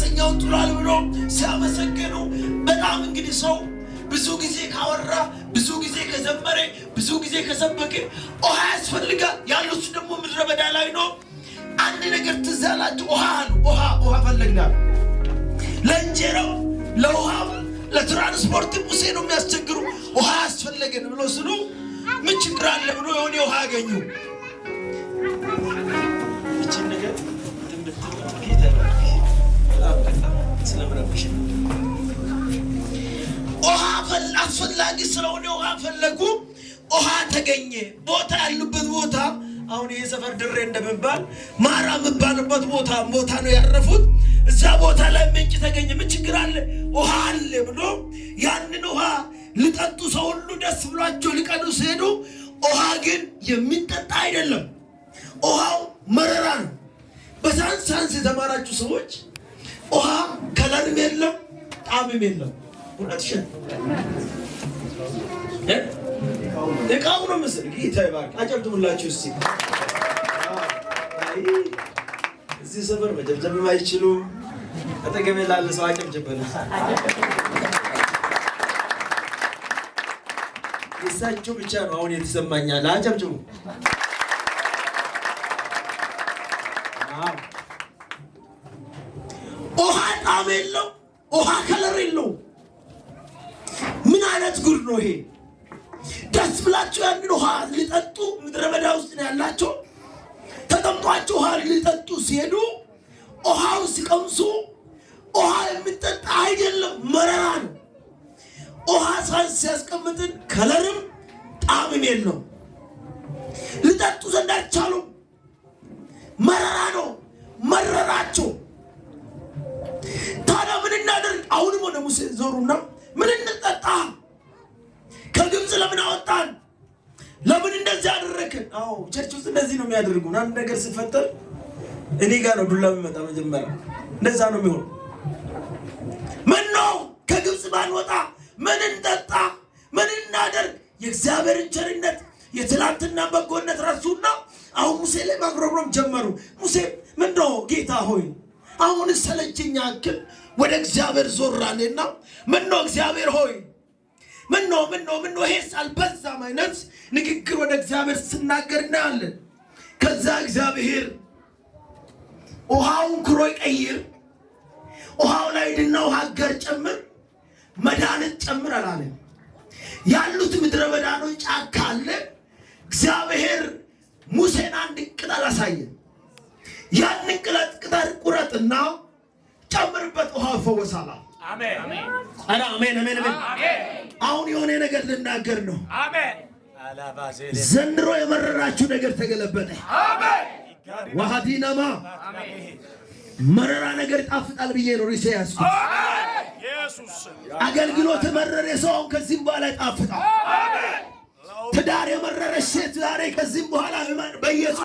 ፈረሰኛውን ጥሏል ብሎ ሲያመሰግኑ በጣም እንግዲህ ሰው ብዙ ጊዜ ካወራ ብዙ ጊዜ ከዘመረ ብዙ ጊዜ ከሰበከ ውሃ ያስፈልጋል። ያሉት ደግሞ ምድረ በዳ ላይ ነው። አንድ ነገር ትዝ አላቸው። ውሃ አሉ። ውሃ ፈለግናል። ለእንጀራው ለውሃው ለትራንስፖርት ሙሴ ነው የሚያስቸግሩ። ውሃ ያስፈልገን ብሎ ስሉ ምን ችግር አለ ብሎ የሆነ ውሃ አገኙ። እቺን ነገር ውሃ አስፈላጊ ስለሆነ ውሃ ፈለጉ። ውሃ ተገኘ። ቦታ ያሉበት ቦታ አሁን ይሄ ሰፈር ድሬ እንደምባል ማራ የምባልበት ቦታ ነው ያረፉት። እዛ ቦታ ላይ ምንጭ ተገኘ። ምን ችግር አለ? ውሃ አለ ብሎ ያንን ውሃ ሊጠጡ ሰው ሁሉ ደስ ብሏቸው ሊቀዱ ሲሄዱ ውሃ ግን የሚጠጣ አይደለም። ውሃው መረራ ነው። በሳይንስ የተማራችሁ ሰዎች ውሃ ከለርም የለም ጣዕምም የለም። ሁለትሽን እቃው ነው መሰል ጌታ ይባርክ። አጨብጭቡላችሁ እስቲ። እዚህ ሰፈር መጨብጨብ የማይችሉ አጠገቤ ላለ ሰው አጨብጭበሉ። እሳቸው ብቻ ነው አሁን የተሰማኛል። አጨብጭቡ። ውሃ ጣዕም የለው፣ ውሃ ከለር የለው። ምን አይነት ጉድ ነው ይሄ? ደስ ብላቸው ያንን ውሃ ሊጠጡ ምድረ በዳ ውስጥ ነው ያላቸው። ተጠምጧቸው ውሃ ሊጠጡ ሲሄዱ ውሃው ሲቀምሱ ውሃ የሚጠጣ አይደለም፣ መረራ ነው። ውሃ ሲያስቀምጥን ከለርም ጣዕምም የለው። ሊጠጡ ዘንድ አልቻሉም። መረራ ነው፣ መረራቸው። ታዲያ ምን እናደርግ? አሁንም ወደ ሙሴ ዞሩና ምን እንጠጣ? ከግብፅ ለምን አወጣን? ለምን እንደዚህ አደረግን? አዎ ቸርች ውስጥ እንደዚህ ነው የሚያደርጉን። አንድ ነገር ሲፈጠር እኔ ጋር ነው ዱላ የሚመጣ መጀመሪያ። እንደዛ ነው የሚሆን። ምን ነው ከግብፅ ባንወጣ ምን እንጠጣ? ምን እናደርግ? የእግዚአብሔርን ቸርነት የትላንትና በጎነት ረሱና አሁን ሙሴ ላይ ማጉረምረም ጀመሩ። ሙሴ ምንድነው ጌታ ሆይ አሁን ሰለቸኝ ያክል ወደ እግዚአብሔር ዞራለና ምነው እግዚአብሔር ሆይ ምነው ይሄስ አልበዛም አይነት ንግግር ወደ እግዚአብሔር ስናገር እናያለን። ከዛ እግዚአብሔር ውሃውን ክሮ ይቀይር፣ ውሃው ላይ ድና ውሃ ገር ጨምር፣ መድኃኒት ጨምር አላለም። ያሉት ምድረ በዳ ነው፣ ጫካ አለ። እግዚአብሔር ሙሴን አንድ ቅጠል አሳየ። ያንን ቅጠል ቁረጥና ጨምርበት፣ ውሃ ይፈወሳል። አሜን አሜን አሜን አሜን። አሁን የሆነ ነገር ልናገር ነው። አሜን። ዘንድሮ የመረራችሁ ነገር ተገለበጠ። አሜን። ወሃዲናማ መረራ ነገር ጣፍጣል ብዬ ነው ሪሴ ያስኩት። አሜን። ኢየሱስ አገልግሎት መረረ ሰው ከዚህም በኋላ ጣፍጣል። አሜን። ትዳር የመረረሽ ሴት ዛሬ ከዚህም በኋላ በኢየሱስ